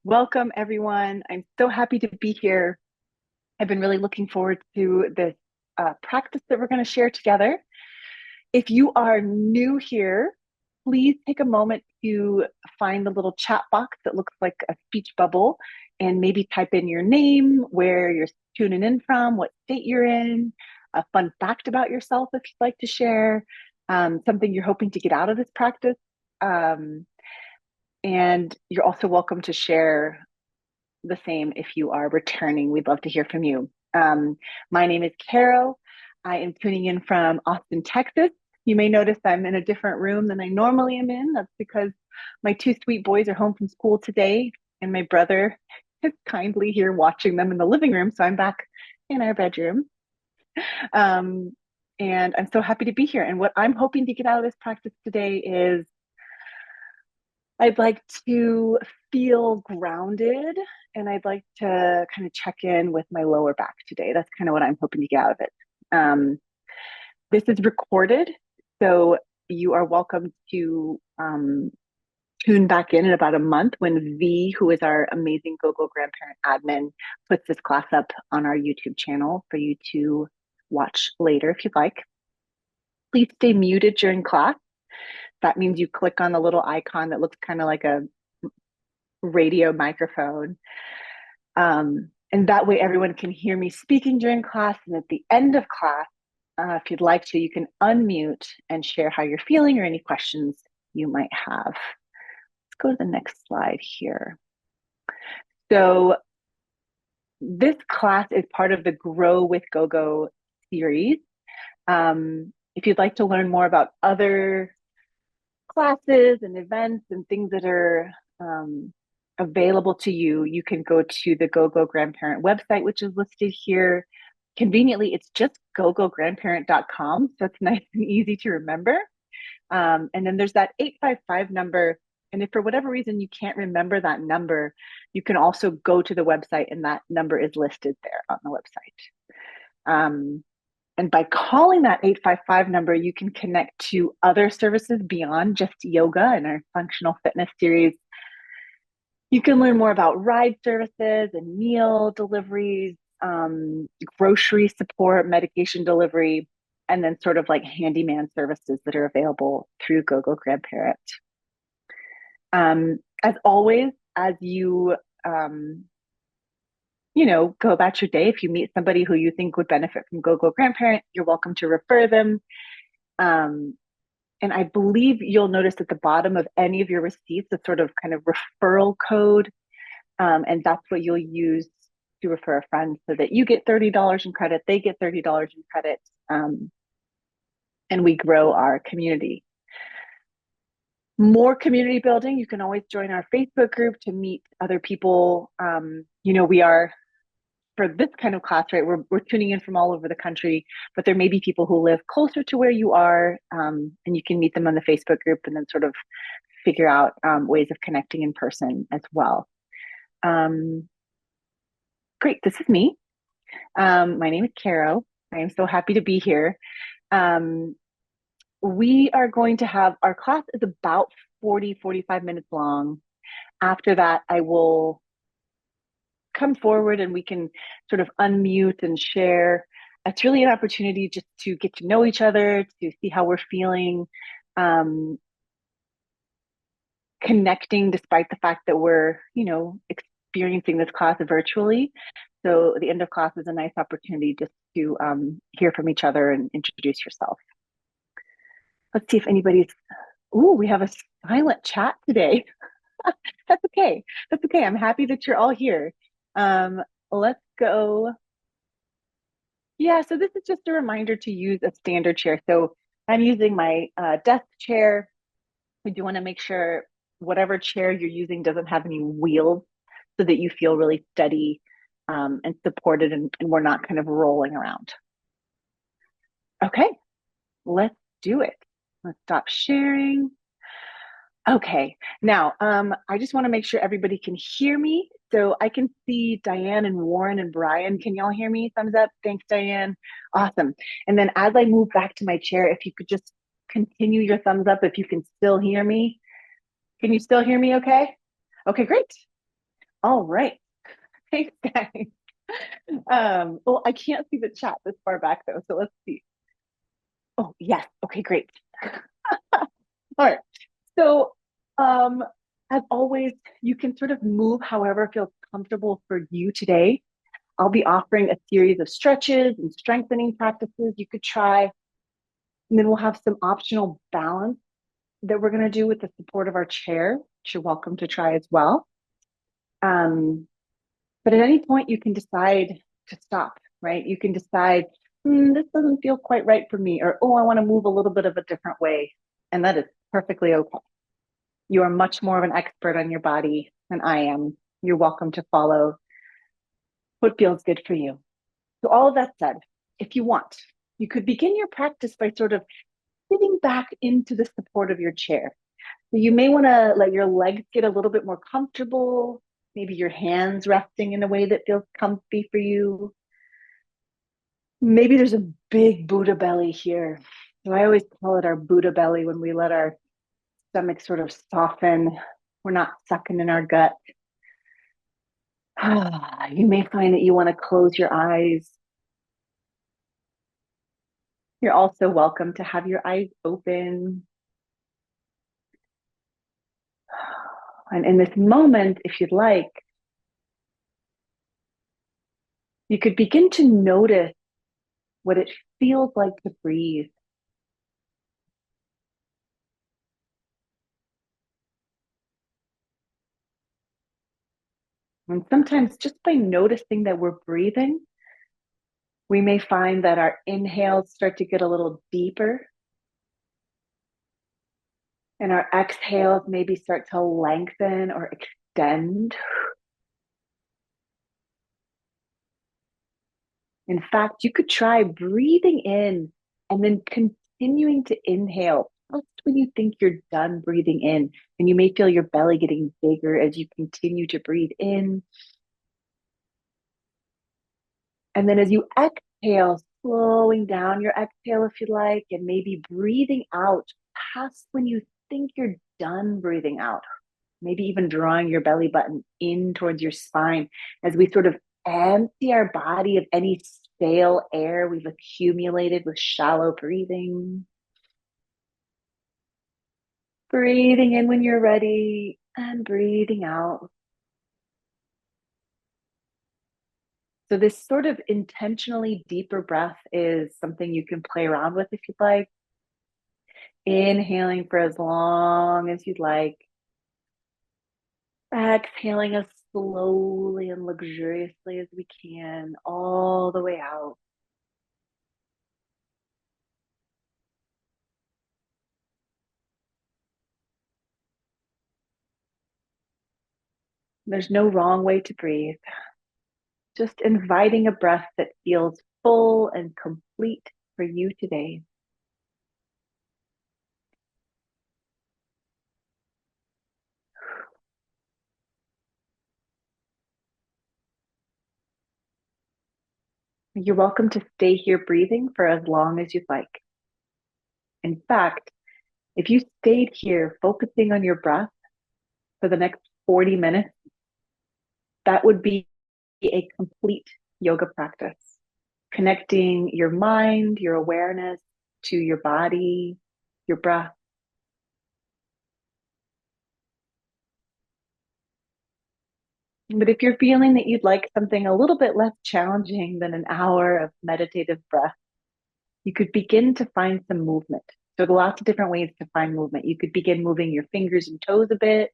Welcome, everyone. I'm so happy to be here. I've been really looking forward to this practice that we're going to share together. If you are new here, please take a moment to find the little chat box that looks like a speech bubble and maybe type in your name, where you're tuning in from, what state you're in, a fun fact about yourself if you'd like to share, something you're hoping to get out of this practice. Um, and you're also welcome to share the same if you are returning. We'd love to hear from you. My name is Caro. I am tuning in from Austin, Texas. You may notice I'm in a different room than I normally am in. That's because my two sweet boys are home from school today, and my brother is kindly here watching them in the living room. So I'm back in our bedroom. Um, and I'm so happy to be here. And what I'm hoping to get out of this practice today is I'd like to feel grounded, and I'd like to kind of check in with my lower back today. That's kind of what I'm hoping to get out of it. This is recorded, so you are welcome to tune back in about a month when V, who is our amazing GoGoGrandparent admin, puts this class up on our YouTube channel for you to watch later if you'd like. Please stay muted during class. That means you click on the little icon that looks kind of like a radio microphone. And that way everyone can hear me speaking during class. And at the end of class, if you'd like to, you can unmute and share how you're feeling or any questions you might have. Let's go to the next slide here. So this class is part of the Grow with GoGo series. If you'd like to learn more about other classes and events and things that are available to you, you can go to the GoGoGrandparent website, which is listed here. Conveniently, it's just gogograndparent.com, so it's nice and easy to remember. And then there's that 855 number. And if for whatever reason you can't remember that number, you can also go to the website and that number is listed there on the website. And by calling that 855 number, you can connect to other services beyond just yoga and our functional fitness series. You can learn more about ride services and meal deliveries, grocery support, medication delivery, and then sort of like handyman services that are available through GoGoGrandparent. As always, as you go about your day, if you meet somebody who you think would benefit from GoGoGrandparent, you're welcome to refer them. And I believe you'll notice at the bottom of any of your receipts a sort of kind of referral code. And that's what you'll use to refer a friend so that you get $30 in credit, they get $30 in credit, and we grow our community. More community building, you can always join our Facebook group to meet other people. We are, for this kind of class, right, we're tuning in from all over the country, but there may be people who live closer to where you are, and you can meet them on the Facebook group and then sort of figure out ways of connecting in person as well. Great, this is me. My name is Caro. I am so happy to be here. We are going to have, our class is about 45 minutes long. After that, I will come forward and we can sort of unmute and share. It's really an opportunity just to get to know each other, to see how we're feeling, connecting despite the fact that we're, experiencing this class virtually. So the end of class is a nice opportunity just to hear from each other and introduce yourself. Let's see if anybody's, we have a silent chat today. That's okay. That's okay. I'm happy that you're all here. Let's go. Yeah, so this is just a reminder to use a standard chair. So I'm using my desk chair. We do want to make sure whatever chair you're using doesn't have any wheels so that you feel really steady and supported and we're not kind of rolling around. Okay, let's do it. Let's stop sharing. Okay, now I just want to make sure everybody can hear me. So I can see Diane and Warren and Brian. Can y'all hear me? Thumbs up. Thanks, Diane. Awesome. And then as I move back to my chair, if you could just continue your thumbs up if you can still hear me. Can you still hear me okay? Okay, great. All right. Thanks, guys. Well, I can't see the chat this far back though, so let's see. Oh, yes. Okay, great. All right. So, um, as always, you can sort of move however feels comfortable for you today. I'll be offering a series of stretches and strengthening practices you could try. And then we'll have some optional balance that we're going to do with the support of our chair, which you're welcome to try as well. Um, but at any point, you can decide to stop, right? You can decide, this doesn't feel quite right for me, or, oh, I want to move a little bit of a different way. And that is perfectly okay. You are much more of an expert on your body than I am. You're welcome to follow what feels good for you. So, all of that said, if you want, you could begin your practice by sort of sitting back into the support of your chair. So you may want to let your legs get a little bit more comfortable, maybe your hands resting in a way that feels comfy for you. Maybe there's a big Buddha belly here. So I always call it our Buddha belly when we let our stomach sort of soften. We're not sucking in our gut. You may find that you want to close your eyes. You're also welcome to have your eyes open. And in this moment, if you'd like, you could begin to notice what it feels like to breathe. And sometimes just by noticing that we're breathing, we may find that our inhales start to get a little deeper and our exhales maybe start to lengthen or extend. In fact, you could try breathing in and then continuing to inhale just when you think you're done breathing in. And you may feel your belly getting bigger as you continue to breathe in. And then as you exhale, slowing down your exhale if you like, and maybe breathing out past when you think you're done breathing out. Maybe even drawing your belly button in towards your spine as we sort of empty our body of any stale air we've accumulated with shallow breathing. Breathing in when you're ready and breathing out. So, this sort of intentionally deeper breath is something you can play around with if you'd like. Inhaling for as long as you'd like. Exhaling as slowly and luxuriously as we can, all the way out. There's no wrong way to breathe. Just inviting a breath that feels full and complete for you today. You're welcome to stay here breathing for as long as you'd like. In fact, if you stayed here focusing on your breath for the next 40 minutes, that would be a complete yoga practice, connecting your mind, your awareness to your body, your breath. But if you're feeling that you'd like something a little bit less challenging than an hour of meditative breath, you could begin to find some movement. So there are lots of different ways to find movement. You could begin moving your fingers and toes a bit.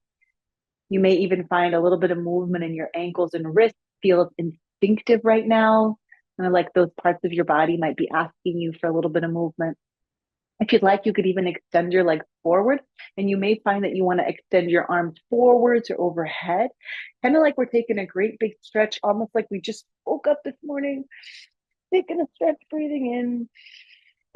You may even find a little bit of movement in your ankles and wrists. Feels instinctive right now. And like those parts of your body might be asking you for a little bit of movement. If you'd like, you could even extend your legs forward, and you may find that you want to extend your arms forwards or overhead, kind of like we're taking a great big stretch, almost like we just woke up this morning, taking a stretch, breathing in.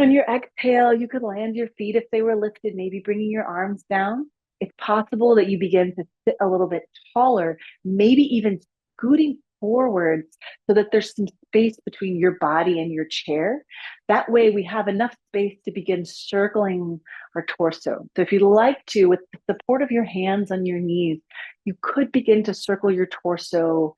On your exhale, you could land your feet if they were lifted, maybe bringing your arms down. It's possible that you begin to sit a little bit taller, maybe even scooting forwards so that there's some space between your body and your chair. That way we have enough space to begin circling our torso. So if you'd like to, with the support of your hands on your knees, you could begin to circle your torso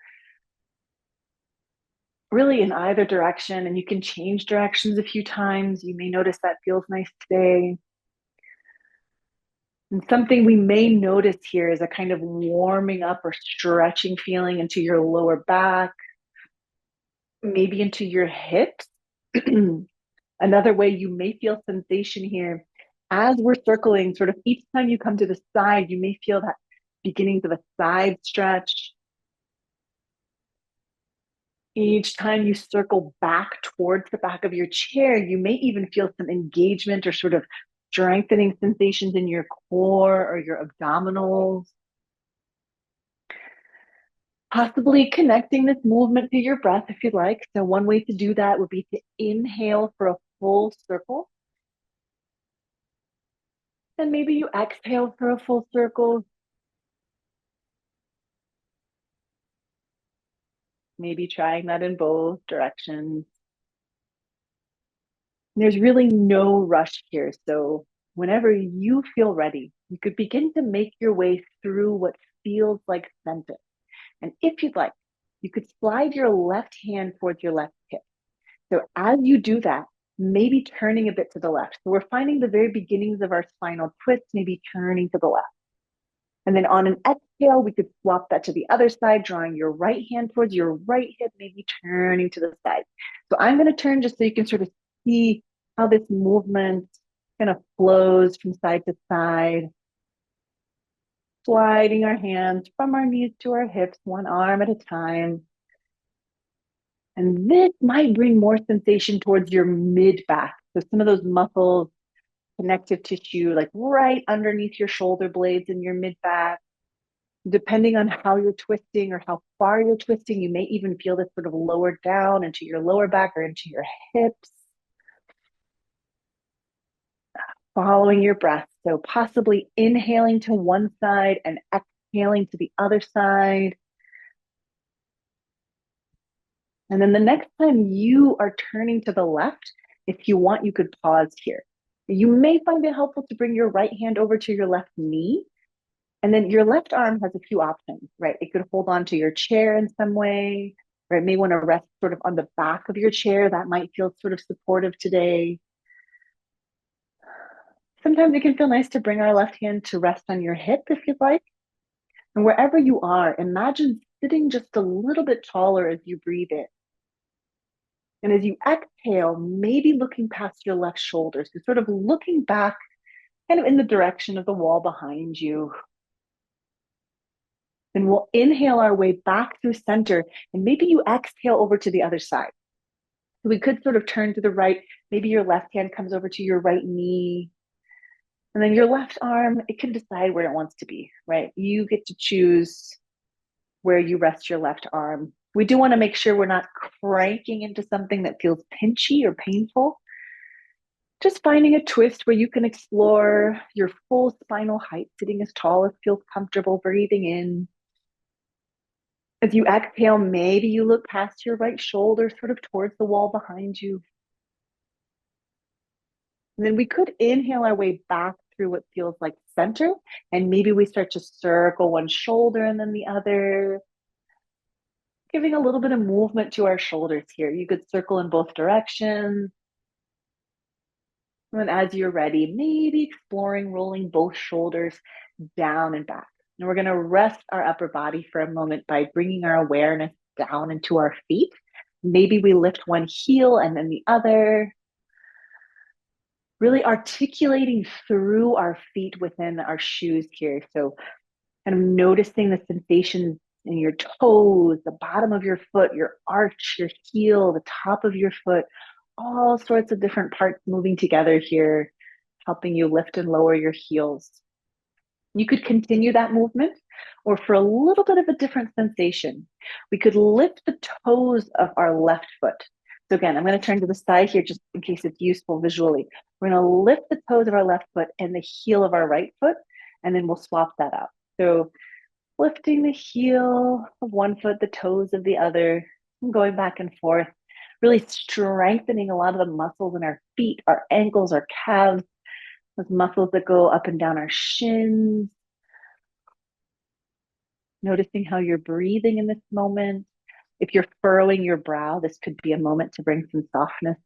really in either direction, and you can change directions a few times. You may notice that feels nice today. And something we may notice here is a kind of warming up or stretching feeling into your lower back, maybe into your hips. Another way you may feel sensation here as we're circling, sort of each time you come to the side, you may feel that beginnings of a side stretch. Each time you circle back towards the back of your chair, you may even feel some engagement or sort of strengthening sensations in your core or your abdominals. Possibly connecting this movement to your breath if you'd like. So one way to do that would be to inhale for a full circle. And maybe you exhale for a full circle. Maybe trying that in both directions. There's really no rush here. So whenever you feel ready, you could begin to make your way through what feels like center. And if you'd like, you could slide your left hand towards your left hip. So as you do that, maybe turning a bit to the left. So we're finding the very beginnings of our spinal twist, maybe turning to the left. And then on an exhale, we could swap that to the other side, drawing your right hand towards your right hip, maybe turning to the side. So I'm going to turn just so you can sort of see how this movement kind of flows from side to side. Sliding our hands from our knees to our hips, one arm at a time. And this might bring more sensation towards your mid back. So some of those muscles, connective tissue, like right underneath your shoulder blades in your mid back. Depending on how you're twisting or how far you're twisting, you may even feel this sort of lower down into your lower back or into your hips. Following your breath. So possibly inhaling to one side and exhaling to the other side. And then the next time you are turning to the left, if you want, you could pause here. You may find it helpful to bring your right hand over to your left knee. And then your left arm has a few options, right? It could hold on to your chair in some way, or it may want to rest sort of on the back of your chair. That might feel sort of supportive today. Sometimes it can feel nice to bring our left hand to rest on your hip if you'd like. And wherever you are, imagine sitting just a little bit taller as you breathe in. And as you exhale, maybe looking past your left shoulder. So sort of looking back kind of in the direction of the wall behind you. Then we'll inhale our way back through center, and maybe you exhale over to the other side. So we could sort of turn to the right. Maybe your left hand comes over to your right knee. And then your left arm, it can decide where it wants to be, right? You get to choose where you rest your left arm. We do want to make sure we're not cranking into something that feels pinchy or painful. Just finding a twist where you can explore your full spinal height, sitting as tall as feels comfortable, breathing in. As you exhale, maybe you look past your right shoulder, sort of towards the wall behind you. And then we could inhale our way back through what feels like center, and maybe we start to circle one shoulder and then the other, giving a little bit of movement to our shoulders here. You could circle in both directions. And then as you're ready, maybe exploring rolling both shoulders down and back. And we're going to rest our upper body for a moment by bringing our awareness down into our feet. Maybe we lift one heel and then the other. Really articulating through our feet within our shoes here. So kind of noticing the sensations in your toes, the bottom of your foot, your arch, your heel, the top of your foot, all sorts of different parts moving together here, helping you lift and lower your heels. You could continue that movement, or for a little bit of a different sensation, we could lift the toes of our left foot. So again, I'm going to turn to the side here just in case it's useful visually. We're going to lift the toes of our left foot and the heel of our right foot, and then we'll swap that out. So lifting the heel of one foot, the toes of the other, and going back and forth, really strengthening a lot of the muscles in our feet, our ankles, our calves, those muscles that go up and down our shins. Noticing how you're breathing in this moment. If you're furrowing your brow, this could be a moment to bring some softness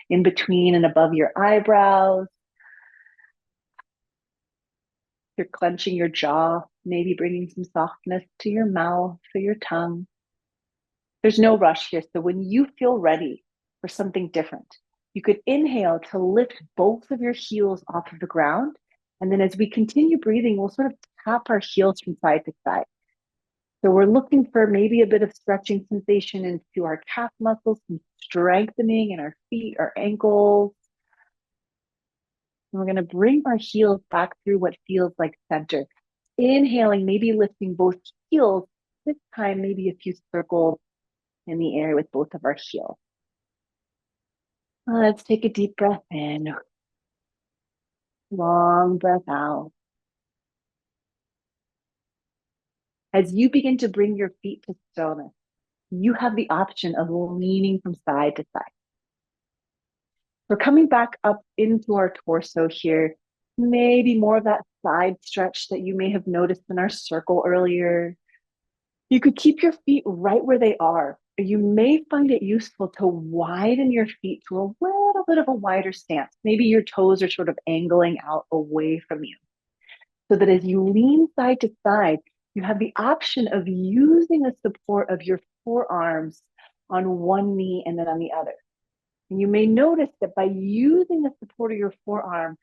in between and above your eyebrows. If you're clenching your jaw, maybe bringing some softness to your mouth or your tongue. There's no rush here. So when you feel ready for something different, you could inhale to lift both of your heels off of the ground. And then as we continue breathing, we'll sort of tap our heels from side to side. So we're looking for maybe a bit of stretching sensation into our calf muscles, some strengthening in our feet, our ankles. And we're going to bring our heels back through what feels like center. Inhaling, maybe lifting both heels. This time, maybe a few circles in the air with both of our heels. Let's take a deep breath in. Long breath out. As you begin to bring your feet to stillness, you have the option of leaning from side to side. We're coming back up into our torso here. Maybe more of that side stretch that you may have noticed in our circle earlier. You could keep your feet right where they are. You may find it useful to widen your feet to a little bit of a wider stance. Maybe your toes are sort of angling out away from you. So that as you lean side to side, you have the option of using the support of your forearms on one knee and then on the other. And you may notice that by using the support of your forearm,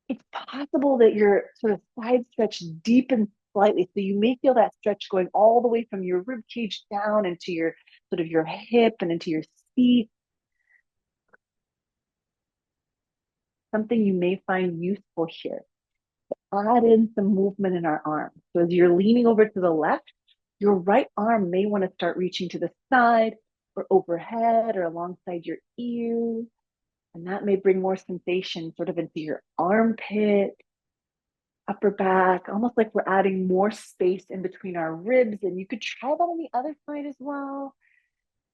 it's possible that your sort of side stretch deepens slightly. So you may feel that stretch going all the way from your rib cage down into your sort of your hip and into your seat. Something you may find useful here. Add in some movement in our arms. So as you're leaning over to the left, your right arm may want to start reaching to the side or overhead or alongside your ear. And that may bring more sensation sort of into your armpit, upper back, almost like we're adding more space in between our ribs. And you could try that on the other side as well.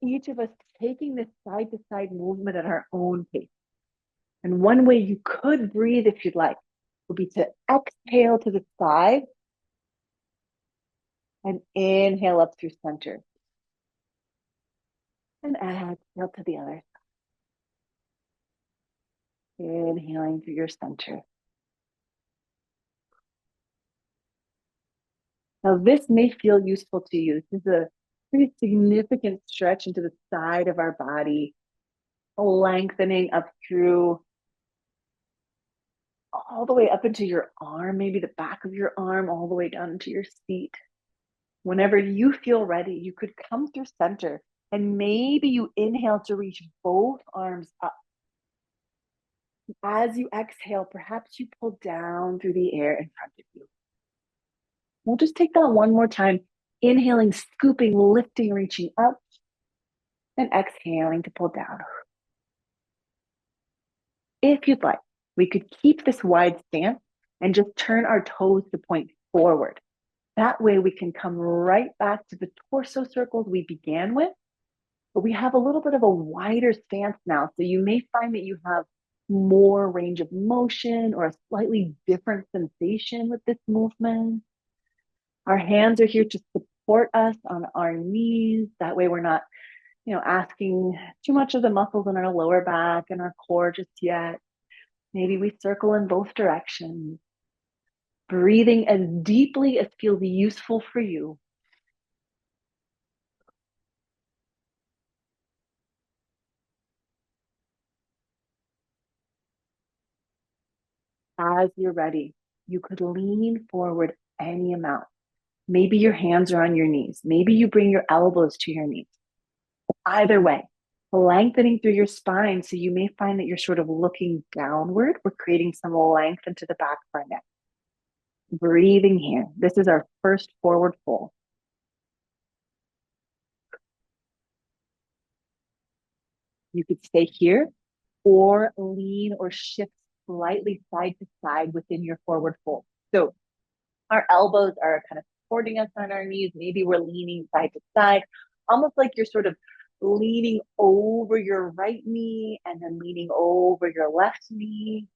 Each of us taking this side to side movement at our own pace. And one way you could breathe if you'd like would be to exhale to the side and inhale up through center. And exhale to the other side. Inhaling through your center. Now, this may feel useful to you. This is a pretty significant stretch into the side of our body, lengthening up through all the way up into your arm, maybe the back of your arm, all the way down into your seat. Whenever you feel ready, you could come through center and maybe you inhale to reach both arms up. As you exhale, perhaps you pull down through the air in front of you. We'll just take that one more time. Inhaling, scooping, lifting, reaching up, and exhaling to pull down. If you'd like, we could keep this wide stance and just turn our toes to point forward. That way we can come right back to the torso circles we began with, but we have a little bit of a wider stance now. So you may find that you have more range of motion or a slightly different sensation with this movement. Our hands are here to support us on our knees. That way we're not, asking too much of the muscles in our lower back and our core just yet. Maybe we circle in both directions. Breathing as deeply as feels useful for you. As you're ready, you could lean forward any amount. Maybe your hands are on your knees. Maybe you bring your elbows to your knees. Either way, lengthening through your spine. So you may find that you're sort of looking downward. We're creating some length into the back of our neck. Breathing here. This is our first forward fold. You could stay here or lean or shift slightly side to side within your forward fold. So our elbows are kind of supporting us on our knees. Maybe we're leaning side to side, almost like you're sort of leaning over your right knee and then leaning over your left knee.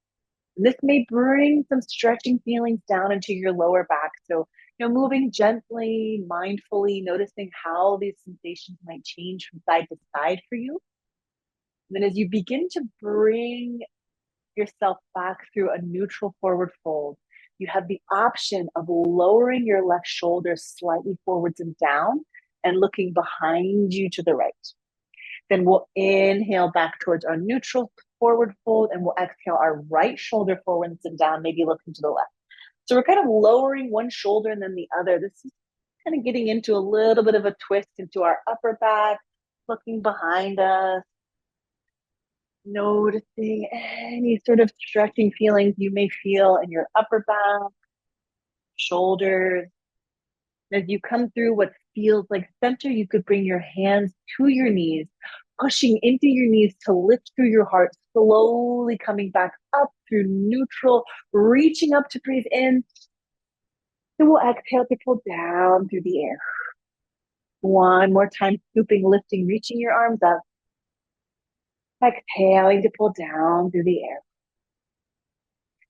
This may bring some stretching feelings down into your lower back. So, moving gently, mindfully, noticing how these sensations might change from side to side for you. And then as you begin to bring yourself back through a neutral forward fold, you have the option of lowering your left shoulder slightly forwards and down and looking behind you to the right. Then we'll inhale back towards our neutral forward fold, and we'll exhale our right shoulder forwards and down, maybe looking to the left. So we're kind of lowering one shoulder and then the other. This is kind of getting into a little bit of a twist into our upper back, looking behind us, noticing any sort of stretching feelings you may feel in your upper back, shoulders. As you come through what feels like center, you could bring your hands to your knees, pushing into your knees to lift through your heart, slowly coming back up through neutral, reaching up to breathe in. And we'll exhale to pull down through the air. One more time, scooping, lifting, reaching your arms up. Exhaling to pull down through the air.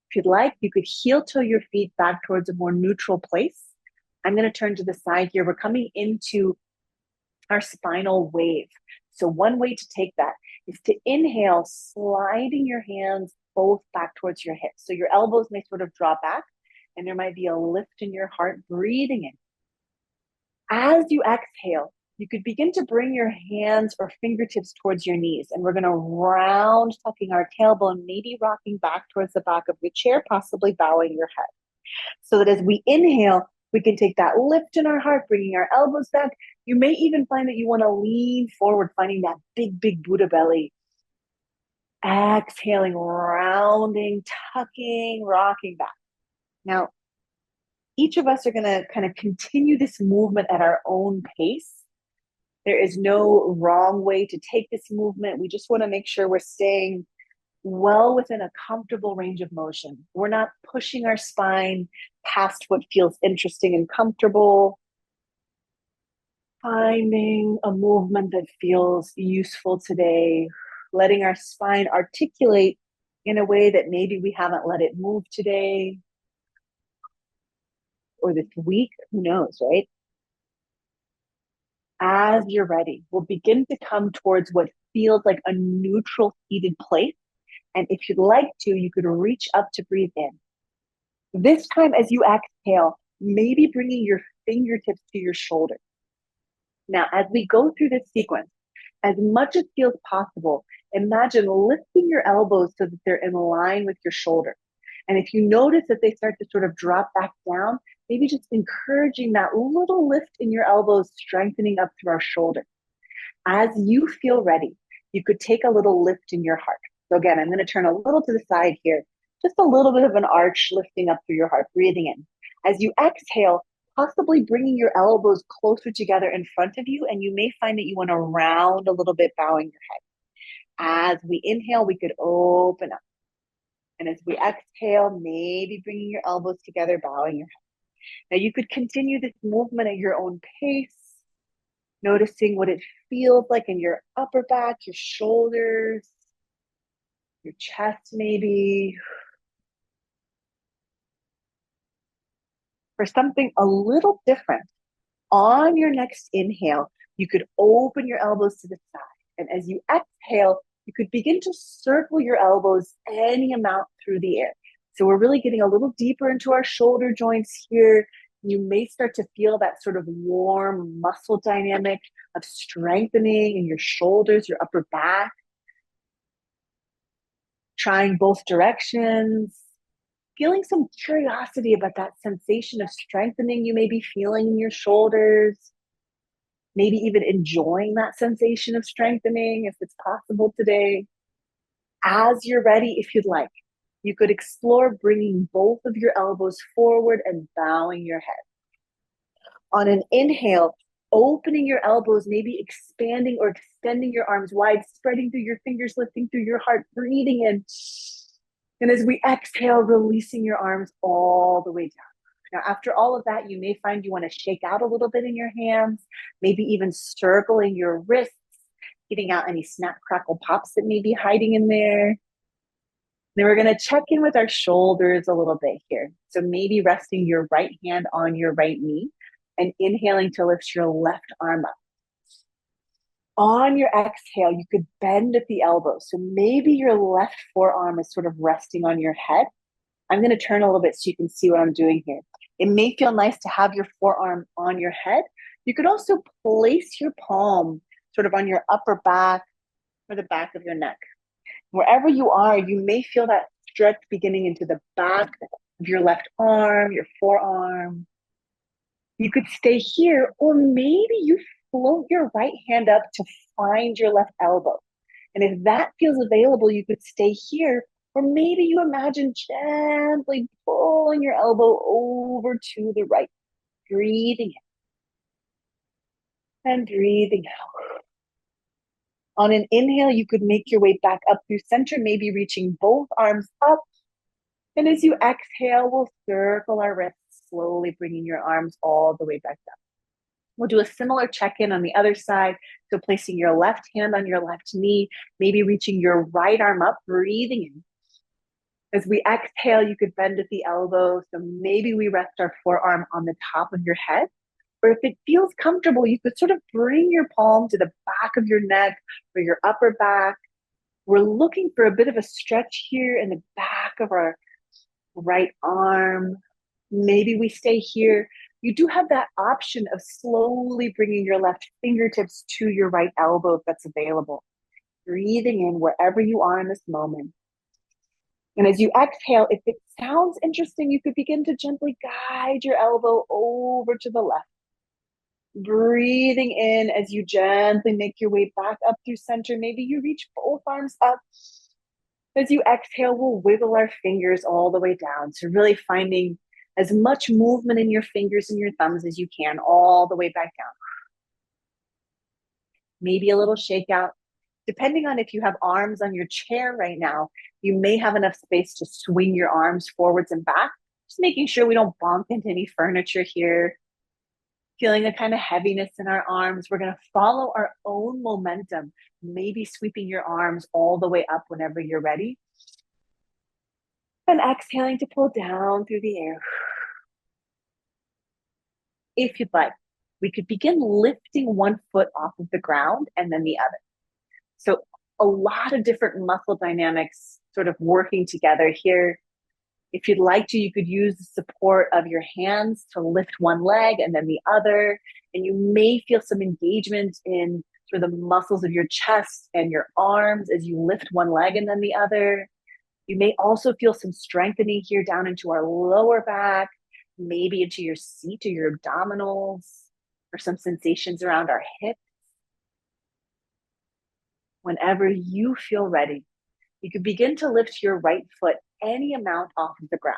If you'd like, you could heel toe your feet back towards a more neutral place. I'm going to turn to the side here. We're coming into our spinal wave. So one way to take that is to inhale, sliding your hands both back towards your hips. So your elbows may sort of draw back and there might be a lift in your heart, breathing in. As you exhale, you could begin to bring your hands or fingertips towards your knees. And we're going to round, tucking our tailbone, maybe rocking back towards the back of your chair, possibly bowing your head. So that as we inhale, we can take that lift in our heart, bringing our elbows back. You may even find that you want to lean forward, finding that big, big Buddha belly. Exhaling, rounding, tucking, rocking back. Now, each of us are going to kind of continue this movement at our own pace. There is no wrong way to take this movement. We just want to make sure we're staying well within a comfortable range of motion. We're not pushing our spine past what feels interesting and comfortable. Finding a movement that feels useful today, letting our spine articulate in a way that maybe we haven't let it move today or this week, who knows, right? As you're ready, we'll begin to come towards what feels like a neutral seated place. And if you'd like to, you could reach up to breathe in. This time, as you exhale, maybe bringing your fingertips to your shoulder. Now, as we go through this sequence, as much as feels possible, imagine lifting your elbows so that they're in line with your shoulder. And if you notice that they start to sort of drop back down, maybe just encouraging that little lift in your elbows, strengthening up through our shoulder. As you feel ready, you could take a little lift in your heart. So again, I'm going to turn a little to the side here, just a little bit of an arch lifting up through your heart, breathing in. As you exhale, possibly bringing your elbows closer together in front of you, and you may find that you want to round a little bit, bowing your head. As we inhale, we could open up. And as we exhale, maybe bringing your elbows together, bowing your head. Now you could continue this movement at your own pace, noticing what it feels like in your upper back, your shoulders, your chest maybe. For something a little different, on your next inhale, you could open your elbows to the side. And as you exhale, you could begin to circle your elbows any amount through the air. So we're really getting a little deeper into our shoulder joints here. You may start to feel that sort of warm muscle dynamic of strengthening in your shoulders, your upper back. Trying both directions. Feeling some curiosity about that sensation of strengthening you may be feeling in your shoulders. Maybe even enjoying that sensation of strengthening if it's possible today. As you're ready, if you'd like, you could explore bringing both of your elbows forward and bowing your head. On an inhale, opening your elbows, maybe expanding or extending your arms wide, spreading through your fingers, lifting through your heart, breathing in. And as we exhale, releasing your arms all the way down. Now, after all of that, you may find you want to shake out a little bit in your hands, maybe even circling your wrists, getting out any snap, crackle, pops that may be hiding in there. Then we're going to check in with our shoulders a little bit here. So maybe resting your right hand on your right knee and inhaling to lift your left arm up. On your exhale, you could bend at the elbow. So maybe your left forearm is sort of resting on your head. I'm going to turn a little bit so you can see what I'm doing here. It may feel nice to have your forearm on your head. You could also place your palm sort of on your upper back or the back of your neck. Wherever you are, you may feel that stretch beginning into the back of your left arm, your forearm. You could stay here, or maybe you float your right hand up to find your left elbow. And if that feels available, you could stay here, or maybe you imagine gently pulling your elbow over to the right, breathing in and breathing out. On an inhale, you could make your way back up through center, maybe reaching both arms up. And as you exhale, we'll circle our wrists, slowly bringing your arms all the way back down. We'll do a similar check-in on the other side. So placing your left hand on your left knee, maybe reaching your right arm up, breathing in. As we exhale, you could bend at the elbow. So maybe we rest our forearm on the top of your head. Or if it feels comfortable, you could sort of bring your palm to the back of your neck or your upper back. We're looking for a bit of a stretch here in the back of our right arm. Maybe we stay here. You do have that option of slowly bringing your left fingertips to your right elbow if that's available. Breathing in wherever you are in this moment. And as you exhale, if it sounds interesting, you could begin to gently guide your elbow over to the left. Breathing in as you gently make your way back up through center. Maybe you reach both arms up. As you exhale, we'll wiggle our fingers all the way down. So really finding as much movement in your fingers and your thumbs as you can, all the way back down. Maybe a little shakeout. Depending on if you have arms on your chair right now, you may have enough space to swing your arms forwards and back. Just making sure we don't bump into any furniture here. Feeling a kind of heaviness in our arms. We're going to follow our own momentum, maybe sweeping your arms all the way up whenever you're ready. And exhaling to pull down through the air. If you'd like, we could begin lifting one foot off of the ground and then the other. So a lot of different muscle dynamics sort of working together here. If you'd like to, you could use the support of your hands to lift one leg and then the other. And you may feel some engagement in sort of the muscles of your chest and your arms as you lift one leg and then the other. You may also feel some strengthening here down into our lower back, maybe into your seat or your abdominals, or some sensations around our hips. Whenever you feel ready, you can begin to lift your right foot any amount off of the ground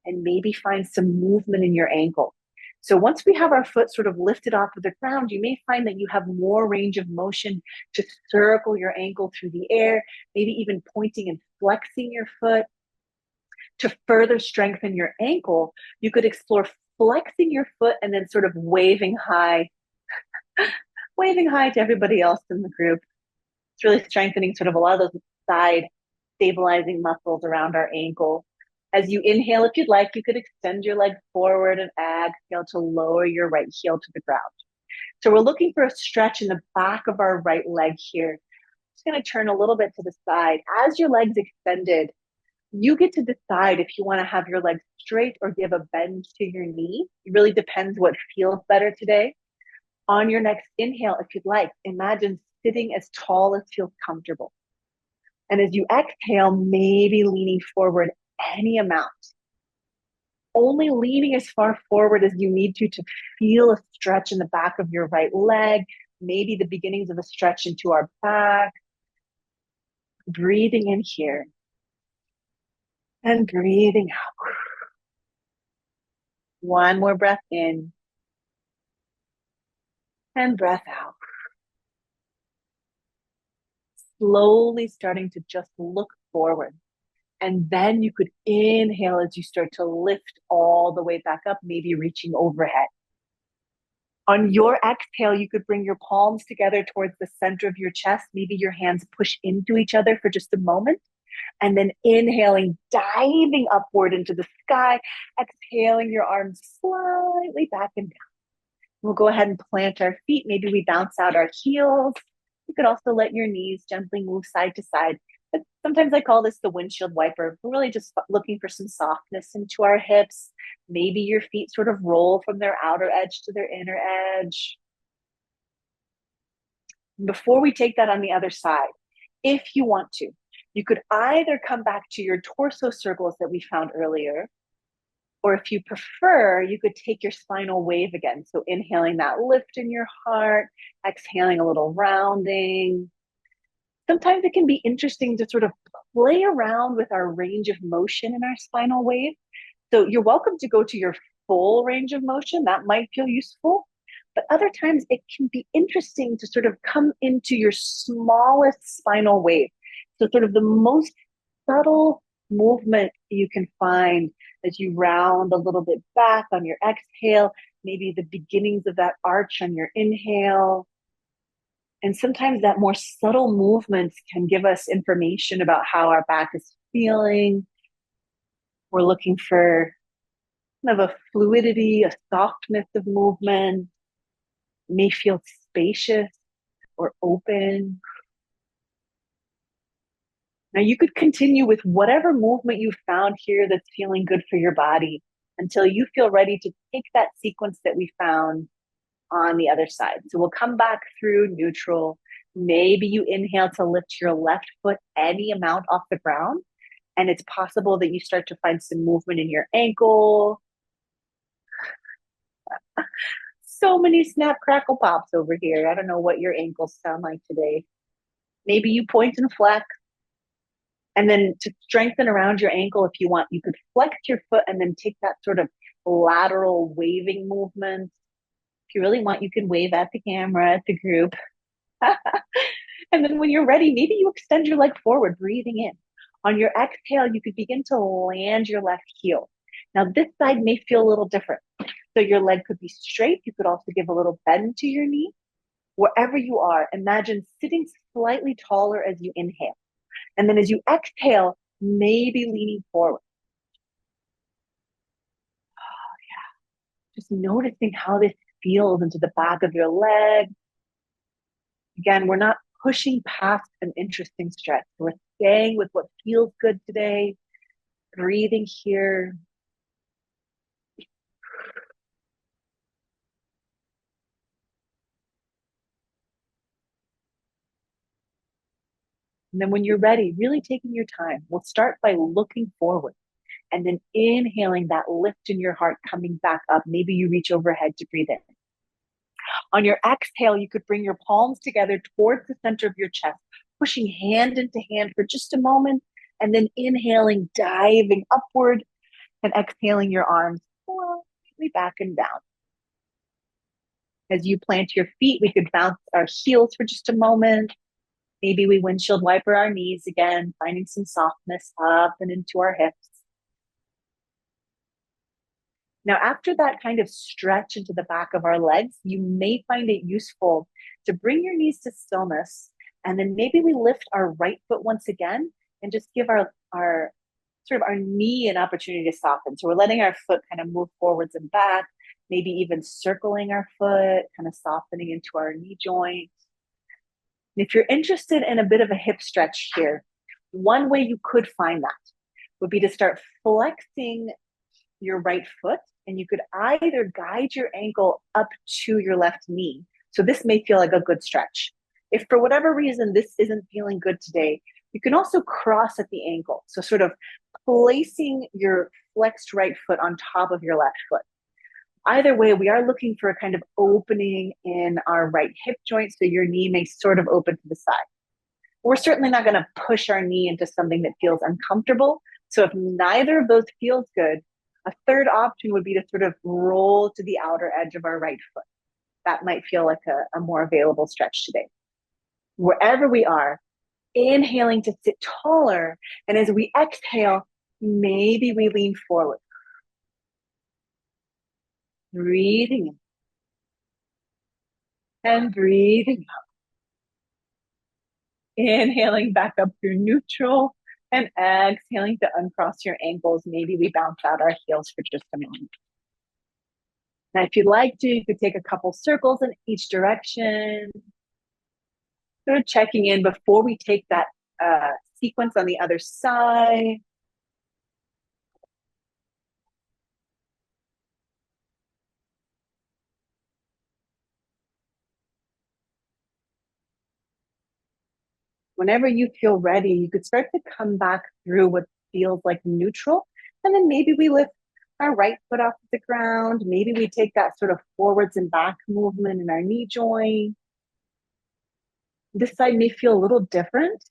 and maybe find some movement in your ankle. So once we have our foot sort of lifted off of the ground, you may find that you have more range of motion to circle your ankle through the air, maybe even pointing and flexing your foot. To further strengthen your ankle, you could explore flexing your foot and then sort of waving high, waving high to everybody else in the group. It's really strengthening sort of a lot of those side stabilizing muscles around our ankle. As you inhale, if you'd like, you could extend your leg forward and exhale to lower your right heel to the ground. So we're looking for a stretch in the back of our right leg here. Just going to turn a little bit to the side. As your leg's extended, you get to decide if you want to have your legs straight or give a bend to your knee. It really depends what feels better today. On your next inhale, if you'd like, imagine sitting as tall as feels comfortable. And as you exhale, maybe leaning forward any amount. Only leaning as far forward as you need to feel a stretch in the back of your right leg, maybe the beginnings of a stretch into our back. Breathing in here and breathing out. One more breath in and breath out. Slowly starting to just look forward. And then you could inhale as you start to lift all the way back up, maybe reaching overhead. On your exhale, you could bring your palms together towards the center of your chest. Maybe your hands push into each other for just a moment. And then inhaling, diving upward into the sky, exhaling your arms slightly back and down. We'll go ahead and plant our feet. Maybe we bounce out our heels. You could also let your knees gently move side to side. But sometimes I call this the windshield wiper. We're really just looking for some softness into our hips. Maybe your feet sort of roll from their outer edge to their inner edge. Before we take that on the other side, if you want to, you could either come back to your torso circles that we found earlier, or if you prefer, you could take your spinal wave again. So inhaling that lift in your heart, exhaling a little rounding. Sometimes it can be interesting to sort of play around with our range of motion in our spinal wave. So you're welcome to go to your full range of motion. That might feel useful. But other times it can be interesting to sort of come into your smallest spinal wave. So sort of the most subtle movement you can find as you round a little bit back on your exhale, maybe the beginnings of that arch on your inhale. And sometimes that more subtle movements can give us information about how our back is feeling. We're looking for kind of a fluidity, a softness of movement. It may feel spacious or open. Now you could continue with whatever movement you found here that's feeling good for your body until you feel ready to take that sequence that we found on the other side. So we'll come back through neutral. Maybe you inhale to lift your left foot any amount off the ground. And it's possible that you start to find some movement in your ankle. So many snap, crackle, pops over here. I don't know what your ankles sound like today. Maybe you point and flex. And then to strengthen around your ankle, if you want, you could flex your foot and then take that sort of lateral waving movement. If you really want, you can wave at the camera, at the group. And then when you're ready, maybe you extend your leg forward, breathing in. On your exhale, you could begin to land your left heel. Now, this side may feel a little different. So your leg could be straight. You could also give a little bend to your knee. Wherever you are, imagine sitting slightly taller as you inhale. And then as you exhale, maybe leaning forward. Oh, yeah. Just noticing how this feels into the back of your leg. Again, we're not pushing past an interesting stretch. We're staying with what feels good today, breathing here. And then when you're ready, really taking your time, we'll start by looking forward and then inhaling that lift in your heart, coming back up. Maybe you reach overhead to breathe in. On your exhale, you could bring your palms together towards the center of your chest, pushing hand into hand for just a moment, and then inhaling, diving upward, and exhaling your arms slightly back and down. As you plant your feet, we could bounce our heels for just a moment. Maybe we windshield wiper our knees again, finding some softness up and into our hips. Now, after that kind of stretch into the back of our legs, you may find it useful to bring your knees to stillness. And then maybe we lift our right foot once again and just give our sort of our knee an opportunity to soften. So we're letting our foot kind of move forwards and back, maybe even circling our foot, kind of softening into our knee joint. And if you're interested in a bit of a hip stretch here, one way you could find that would be to start flexing your right foot, and you could either guide your ankle up to your left knee. So this may feel like a good stretch. If for whatever reason this isn't feeling good today, you can also cross at the ankle. So sort of placing your flexed right foot on top of your left foot. Either way, we are looking for a kind of opening in our right hip joint, so your knee may sort of open to the side. We're certainly not going to push our knee into something that feels uncomfortable. So if neither of those feels good, a third option would be to sort of roll to the outer edge of our right foot. That might feel like a more available stretch today. Wherever we are, Inhaling to sit taller. And as we exhale, maybe we lean forward. Breathing in and breathing out. Inhaling back up through neutral and exhaling to uncross your ankles. Maybe we bounce out our heels for just a moment. Now, if you'd like to, you could take a couple circles in each direction. Sort of checking in before we take that sequence on the other side. Whenever you feel ready, you could start to come back through what feels like neutral. And then maybe we lift our right foot off the ground. Maybe we take that sort of forwards and back movement in our knee joint. This side may feel a little different.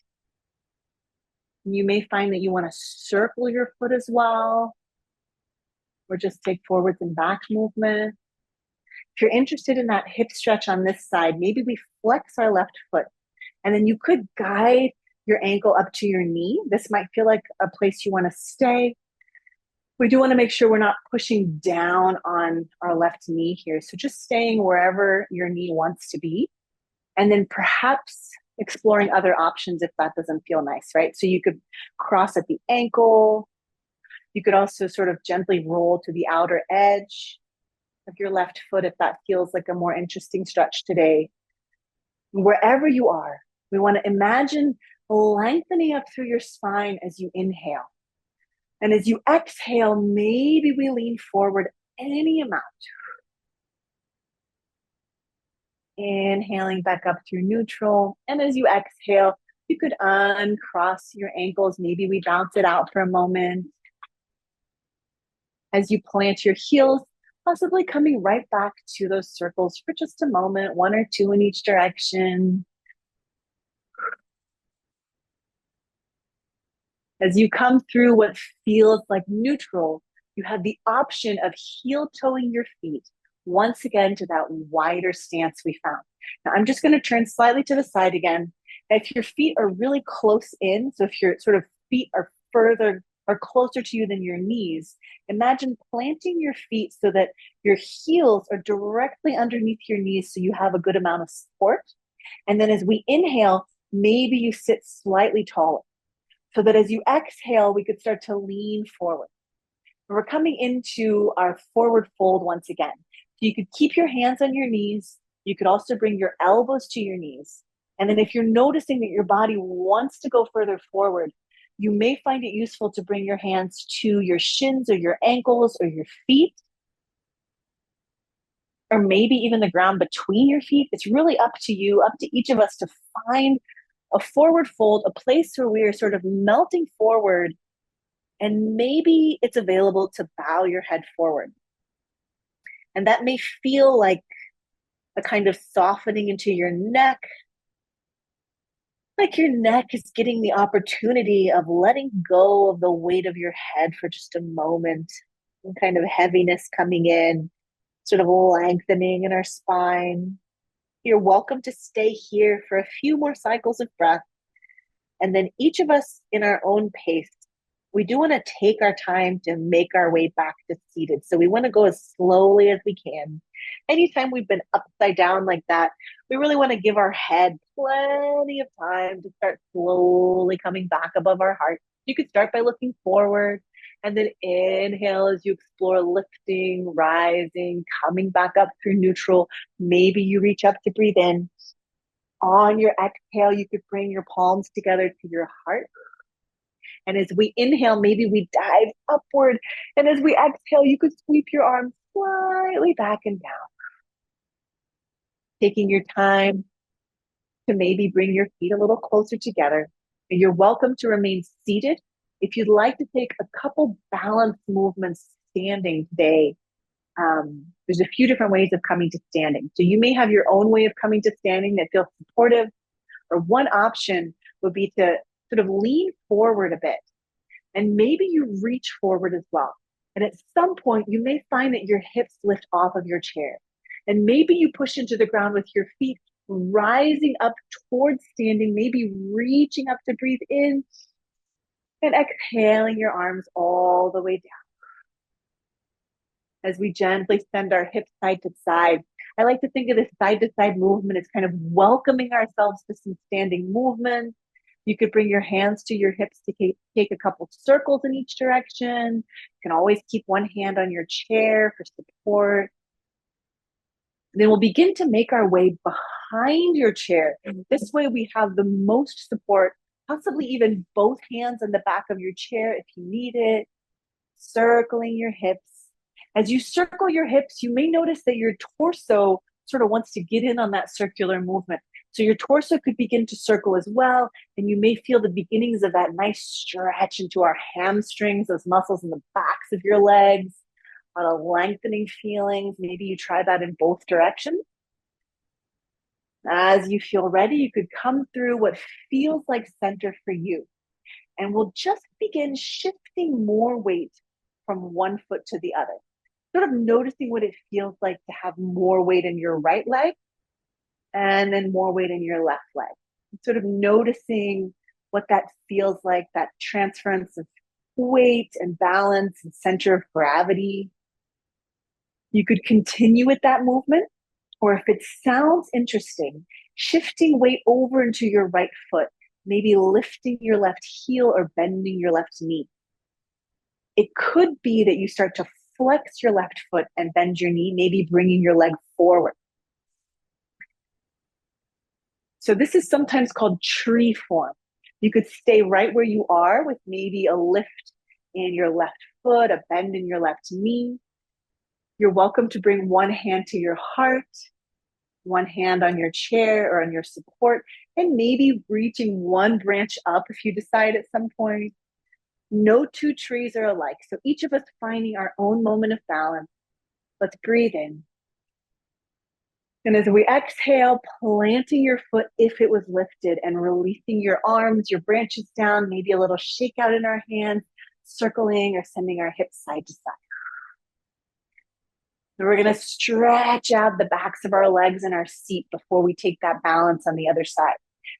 You may find that you want to circle your foot as well, or just take forwards and back movement. If you're interested in that hip stretch on this side, maybe we flex our left foot, and then you could guide your ankle up to your knee. This might feel like a place you want to stay. We do want to make sure we're not pushing down on our left knee here. So just staying wherever your knee wants to be, and then perhaps exploring other options if that doesn't feel nice, right? So you could cross at the ankle. You could also sort of gently roll to the outer edge of your left foot if that feels like a more interesting stretch today. Wherever you are, we want to imagine lengthening up through your spine as you inhale. And as you exhale, maybe we lean forward any amount. Inhaling back up through neutral. And as you exhale, you could uncross your ankles. Maybe we bounce it out for a moment. As you plant your heels, possibly coming right back to those circles for just a moment, one or two in each direction. As you come through what feels like neutral, you have the option of heel toeing your feet once again to that wider stance we found. Now I'm just going to turn slightly to the side again. If your feet are really close in, so if your sort of feet are further or closer to you than your knees, imagine planting your feet so that your heels are directly underneath your knees so you have a good amount of support. And then as we inhale, maybe you sit slightly taller so that as you exhale, we could start to lean forward. We're coming into our forward fold once again. So you could keep your hands on your knees. You could also bring your elbows to your knees. And then if you're noticing that your body wants to go further forward, you may find it useful to bring your hands to your shins or your ankles or your feet, or maybe even the ground between your feet. It's really up to you, up to each of us to find a forward fold, a place where we are sort of melting forward, and maybe it's available to bow your head forward. And that may feel like a kind of softening into your neck, like your neck is getting the opportunity of letting go of the weight of your head for just a moment, some kind of heaviness coming in, sort of lengthening in our spine. You're welcome to stay here for a few more cycles of breath. And then each of us in our own pace, we do want to take our time to make our way back to seated. So we want to go as slowly as we can. Anytime we've been upside down like that, we really want to give our head plenty of time to start slowly coming back above our heart. You could start by looking forward and then inhale as you explore lifting, rising, coming back up through neutral. Maybe you reach up to breathe in. On your exhale, you could bring your palms together to your heart. And as we inhale, maybe we dive upward. And as we exhale, you could sweep your arms slightly back and down. Taking your time to maybe bring your feet a little closer together. And you're welcome to remain seated. If you'd like to take a couple balance movements standing today, there's a few different ways of coming to standing. So you may have your own way of coming to standing that feels supportive, or one option would be to sort of lean forward a bit. And maybe you reach forward as well. And at some point, you may find that your hips lift off of your chair. And maybe you push into the ground with your feet rising up towards standing, maybe reaching up to breathe in and exhaling your arms all the way down as we gently send our hips side to side. I like to think of this side to side movement as kind of welcoming ourselves to some standing movement. You could bring your hands to your hips to take a couple circles in each direction. You can always keep one hand on your chair for support. And then we'll begin to make our way behind your chair. And this way we have the most support, possibly even both hands on the back of your chair if you need it, circling your hips. As you circle your hips, you may notice that your torso sort of wants to get in on that circular movement. So your torso could begin to circle as well, and you may feel the beginnings of that nice stretch into our hamstrings, those muscles in the backs of your legs, a lot of lengthening feelings. Maybe you try that in both directions. As you feel ready, you could come through what feels like center for you. And we'll just begin shifting more weight from one foot to the other. Sort of noticing what it feels like to have more weight in your right leg and then more weight in your left leg. Sort of noticing what that feels like, that transference of weight and balance and center of gravity. You could continue with that movement, or if it sounds interesting, shifting weight over into your right foot, maybe lifting your left heel or bending your left knee. It could be that you start to flex your left foot and bend your knee, maybe bringing your leg forward. So this is sometimes called tree form. You could stay right where you are with maybe a lift in your left foot, a bend in your left knee. You're welcome to bring one hand to your heart, one hand on your chair or on your support, and maybe reaching one branch up if you decide at some point. No two trees are alike, so each of us finding our own moment of balance. Let's breathe in. And as we exhale, planting your foot if it was lifted and releasing your arms, your branches down, maybe a little shake out in our hands, circling or sending our hips side to side. And we're going to stretch out the backs of our legs and our seat before we take that balance on the other side.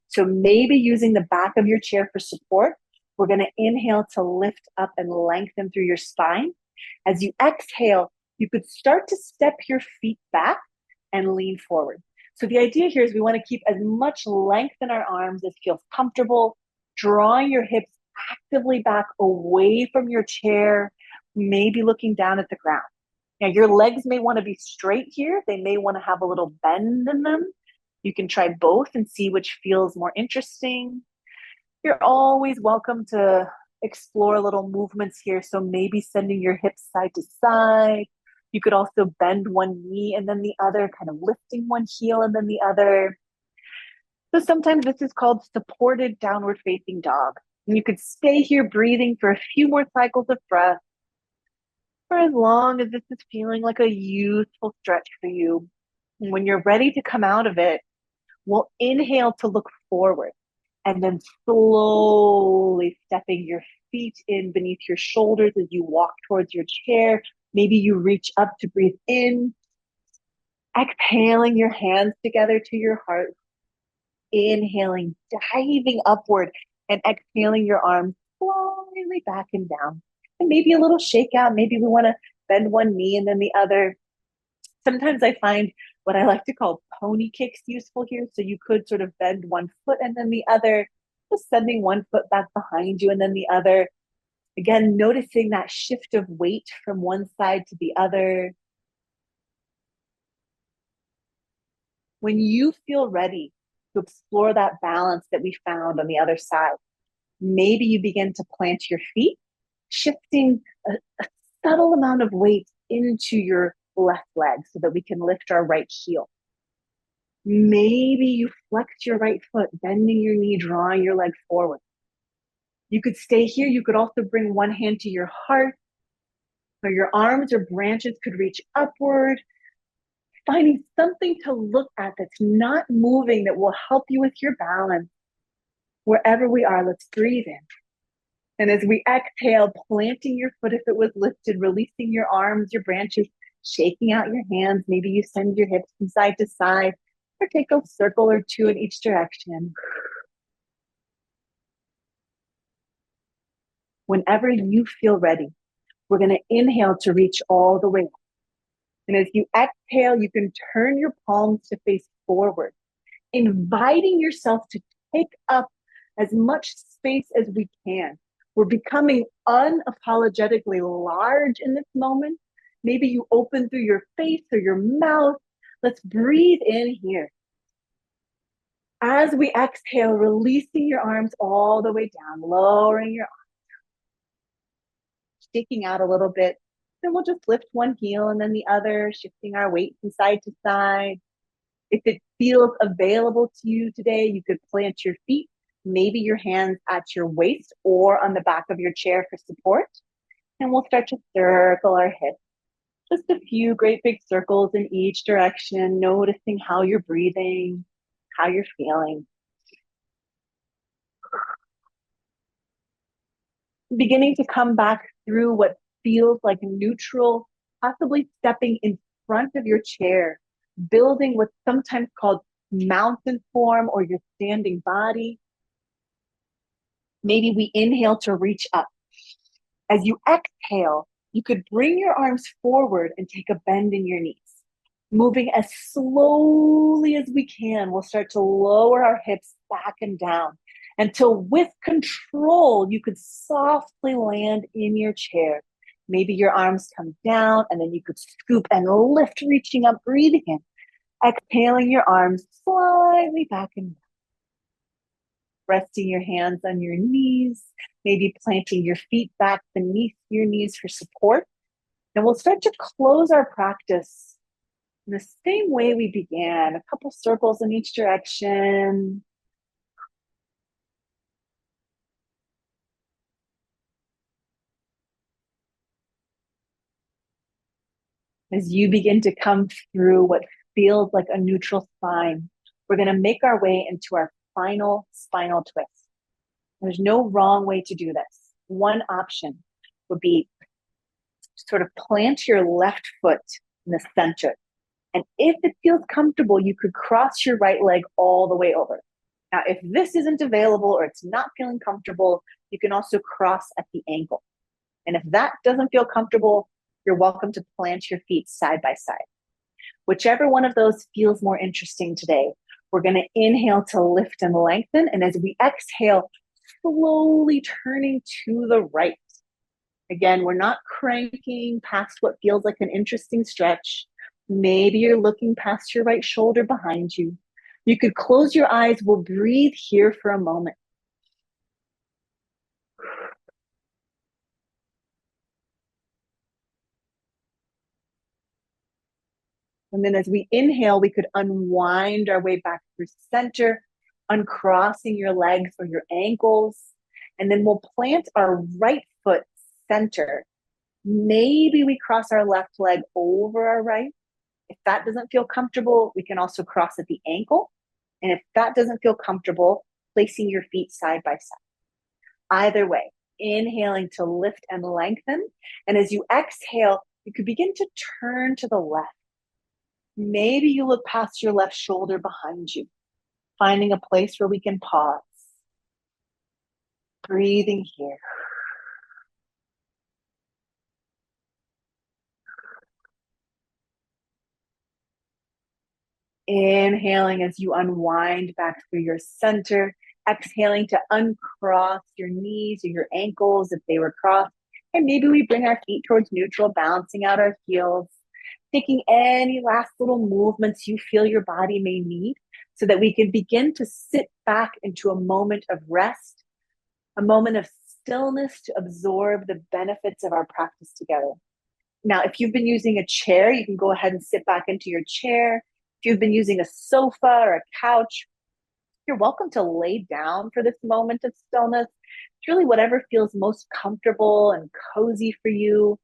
So maybe using the back of your chair for support, we're going to inhale to lift up and lengthen through your spine. As you exhale, you could start to step your feet back and lean forward. So the idea here is we want to keep as much length in our arms as feels comfortable, drawing your hips actively back away from your chair, maybe looking down at the ground. Now, your legs may want to be straight here. They may want to have a little bend in them. You can try both and see which feels more interesting. You're always welcome to explore little movements here. So maybe sending your hips side to side. You could also bend one knee and then the other, kind of lifting one heel and then the other. So sometimes this is called supported downward facing dog. And you could stay here breathing for a few more cycles of breath for as long as this is feeling like a useful stretch for you. And when you're ready to come out of it, we'll inhale to look forward and then slowly stepping your feet in beneath your shoulders as you walk towards your chair. Maybe you reach up to breathe in, exhaling your hands together to your heart, inhaling, diving upward, and exhaling your arms slowly back and down. And maybe a little shake out. Maybe we want to bend one knee and then the other. Sometimes I find what I like to call pony kicks useful here. So you could sort of bend one foot and then the other, just sending one foot back behind you and then the other. Again, noticing that shift of weight from one side to the other. When you feel ready to explore that balance that we found on the other side, maybe you begin to plant your feet, shifting a subtle amount of weight into your left leg so that we can lift our right heel. Maybe you flex your right foot, bending your knee, drawing your leg forward. You could stay here. You could also bring one hand to your heart, or your arms or branches could reach upward, finding something to look at that's not moving that will help you with your balance. Wherever we are, let's breathe in. And as we exhale, planting your foot if it was lifted, releasing your arms, your branches, shaking out your hands. Maybe you send your hips from side to side. or take a circle or two in each direction. Whenever you feel ready, we're going to inhale to reach all the way up. And as you exhale, you can turn your palms to face forward, inviting yourself to take up as much space as we can. We're becoming unapologetically large in this moment. Maybe you open through your face or your mouth. Let's breathe in here. As we exhale, releasing your arms all the way down, lowering your arms, shaking out a little bit. Then we'll just lift one heel and then the other, shifting our weight from side to side. If it feels available to you today, you could plant your feet, maybe your hands at your waist or on the back of your chair for support. And we'll start to circle our hips. Just a few great big circles in each direction, noticing how you're breathing, how you're feeling. Beginning to come back through what feels like neutral, possibly stepping in front of your chair, building what's sometimes called mountain form or your standing body. Maybe we inhale to reach up. As you exhale, you could bring your arms forward and take a bend in your knees. Moving as slowly as we can, we'll start to lower our hips back and down until with control, you could softly land in your chair. Maybe your arms come down and then you could scoop and lift, reaching up, breathing in. Exhaling your arms slightly back and down. Resting your hands on your knees, maybe planting your feet back beneath your knees for support. And we'll start to close our practice in the same way we began, a couple circles in each direction. As you begin to come through what feels like a neutral spine, we're going to make our way into our final spinal twist. There's no wrong way to do this. One option would be sort of plant your left foot in the center. And if it feels comfortable, you could cross your right leg all the way over. Now, if this isn't available or it's not feeling comfortable, you can also cross at the ankle. And if that doesn't feel comfortable, you're welcome to plant your feet side by side. Whichever one of those feels more interesting today, we're going to inhale to lift and lengthen. And as we exhale, slowly turning to the right. Again, we're not cranking past what feels like an interesting stretch. Maybe you're looking past your right shoulder behind you. You could close your eyes. We'll breathe here for a moment. And then as we inhale, we could unwind our way back through center, uncrossing your legs or your ankles. And then we'll plant our right foot center. Maybe we cross our left leg over our right. If that doesn't feel comfortable, we can also cross at the ankle. And if that doesn't feel comfortable, placing your feet side by side. Either way, inhaling to lift and lengthen. And as you exhale, you could begin to turn to the left. Maybe you look past your left shoulder behind you, finding a place where we can pause. Breathing here. Inhaling as you unwind back through your center. Exhaling to uncross your knees or your ankles if they were crossed. And maybe we bring our feet towards neutral, balancing out our heels. Taking any last little movements you feel your body may need so that we can begin to sit back into a moment of rest, a moment of stillness to absorb the benefits of our practice together. Now, if you've been using a chair, you can go ahead and sit back into your chair. If you've been using a sofa or a couch, you're welcome to lay down for this moment of stillness. It's really whatever feels most comfortable and cozy for you.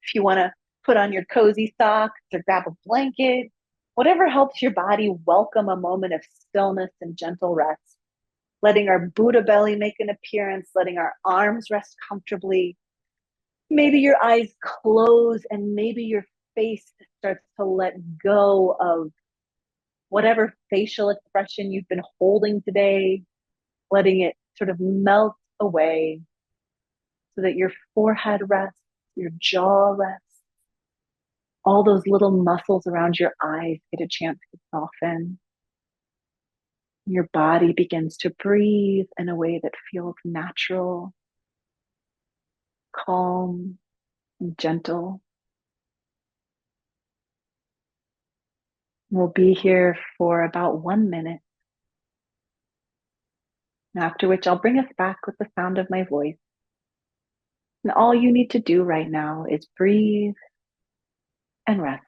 If you want to put on your cozy socks or grab a blanket, whatever helps your body welcome a moment of stillness and gentle rest. Letting our Buddha belly make an appearance, letting our arms rest comfortably. Maybe your eyes close and maybe your face starts to let go of whatever facial expression you've been holding today, letting it sort of melt away so that your forehead rests, your jaw rests, all those little muscles around your eyes get a chance to soften. Your body begins to breathe in a way that feels natural, calm, and gentle. We'll be here for about 1 minute, after which I'll bring us back with the sound of my voice. And all you need to do right now is breathe and rest.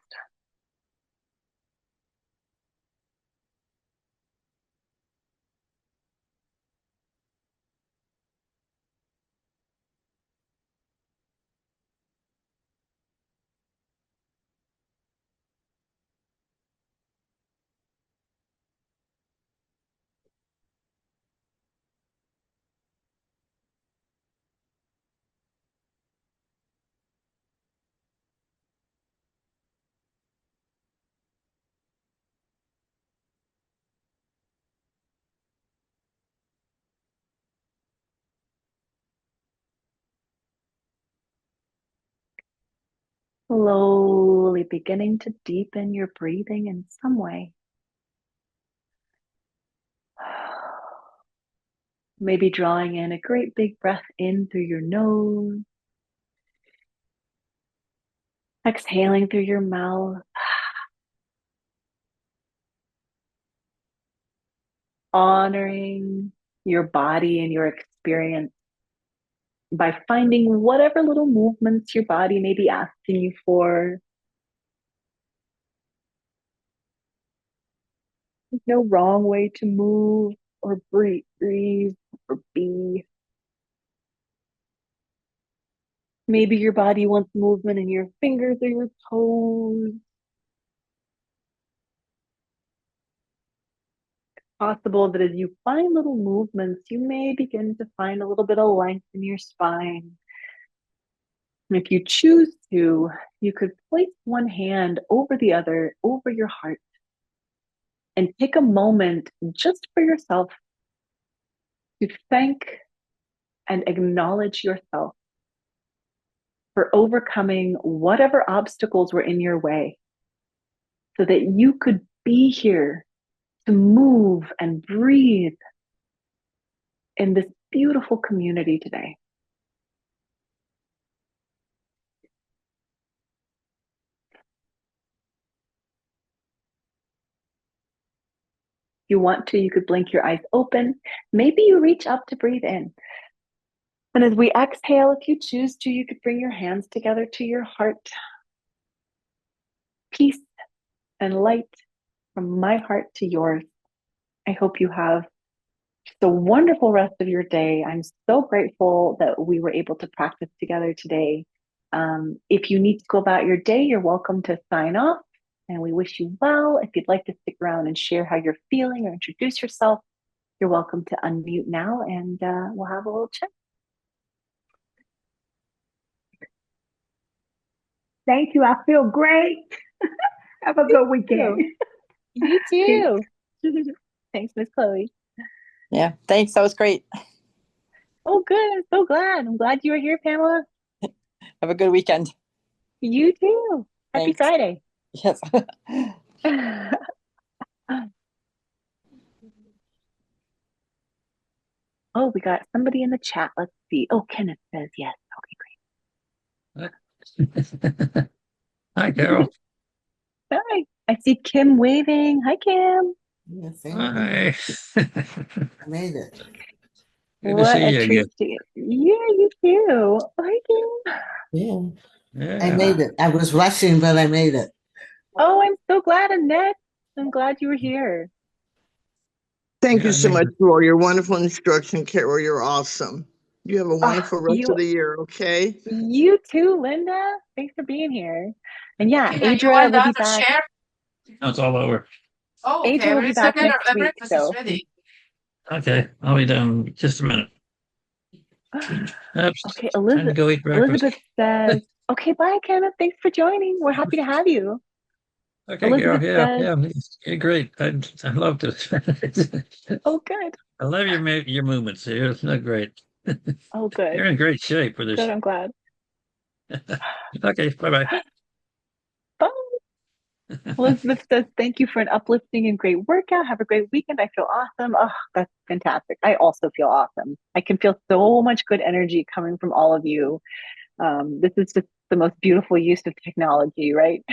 Slowly beginning to deepen your breathing in some way. Maybe drawing in a great big breath in through your nose, exhaling through your mouth, honoring your body and your experience by finding whatever little movements your body may be asking you for. There's no wrong way to move or breathe or be. Maybe your body wants movement in your fingers or your toes. Possible that as you find little movements, you may begin to find a little bit of length in your spine. And if you choose to, you could place one hand over the other, over your heart, and take a moment just for yourself to thank and acknowledge yourself for overcoming whatever obstacles were in your way so that you could be here to move and breathe in this beautiful community today. If you want to, you could blink your eyes open. Maybe you reach up to breathe in. And as we exhale, if you choose to, you could bring your hands together to your heart. Peace and light from my heart to yours. I hope you have just a wonderful rest of your day. I'm so grateful that we were able to practice together today. If you need to go about your day, you're welcome to sign off. And we wish you well. If you'd like to stick around and share how you're feeling or introduce yourself, you're welcome to unmute now and we'll have a little chat. Thank you. I feel great. Have a good weekend. You too. Thanks, Miss Chloe. Yeah, thanks. That was great. Oh, good. I'm so glad. I'm glad you were here, Pamela. Have a good weekend. You too. Happy Thanks. Friday. Yes. Oh, we got somebody in the chat. Let's see. Oh, Kenneth says yes. Okay, Hi, Caro. great. Hi. I see Kim waving. Hi, Kim. Yes, Hi. I made it. Good to What see a you treat again. to you. Yeah, you too. Hi, Kim. Yeah, I Yeah. made it. I was rushing, but I made it. Oh, I'm so glad, Annette. I'm glad you were here. Thank Yeah, you I so made much it. for your wonderful instruction, Carol. You're awesome. You have a Oh, wonderful rest of the year, okay? you too, Linda. Thanks for being here. And yeah, Tina, you Adria want will the be other back. chair? No, it's all over. Oh, Adria okay. will Well, be it's back okay. next The week. breakfast is So, ready. Okay, I'll be down in just a minute. Oops, okay, time to go eat breakfast. Elizabeth says, okay, bye, Kenneth. Thanks for joining. We're happy to have you. Okay, Carol. Elizabeth Yeah, says, yeah, you're great. I loved it. oh, good. I love your movements here. It's not great. Oh, good. You're in great shape for Good. this. I'm glad. Okay, bye-bye. Bye. Elizabeth says, thank you for an uplifting and great workout. Have a great weekend. I feel awesome. Oh, that's fantastic. I also feel awesome. I can feel so much good energy coming from all of you. This is just the most beautiful use of technology, right?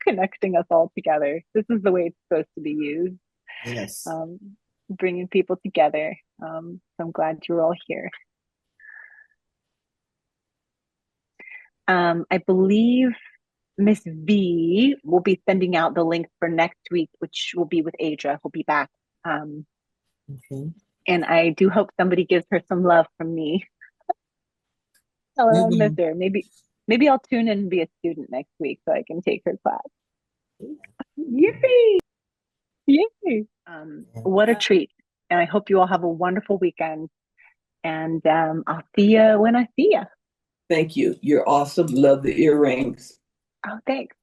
Connecting us all together. This is the way it's supposed to be used, Yes. bringing people together. So I'm glad you're all here. I believe Miss V will be sending out the link for next week, which will be with Adria, who'll be back. Okay. And I do hope somebody gives her some love from me. Tell her We I miss will. her. Maybe I'll tune in and be a student next week so I can take her class. Yippee! Yay! What a Yeah. treat. And I hope you all have a wonderful weekend. And I'll see you when I see you. Thank you. You're awesome. Love the earrings. Oh, thanks.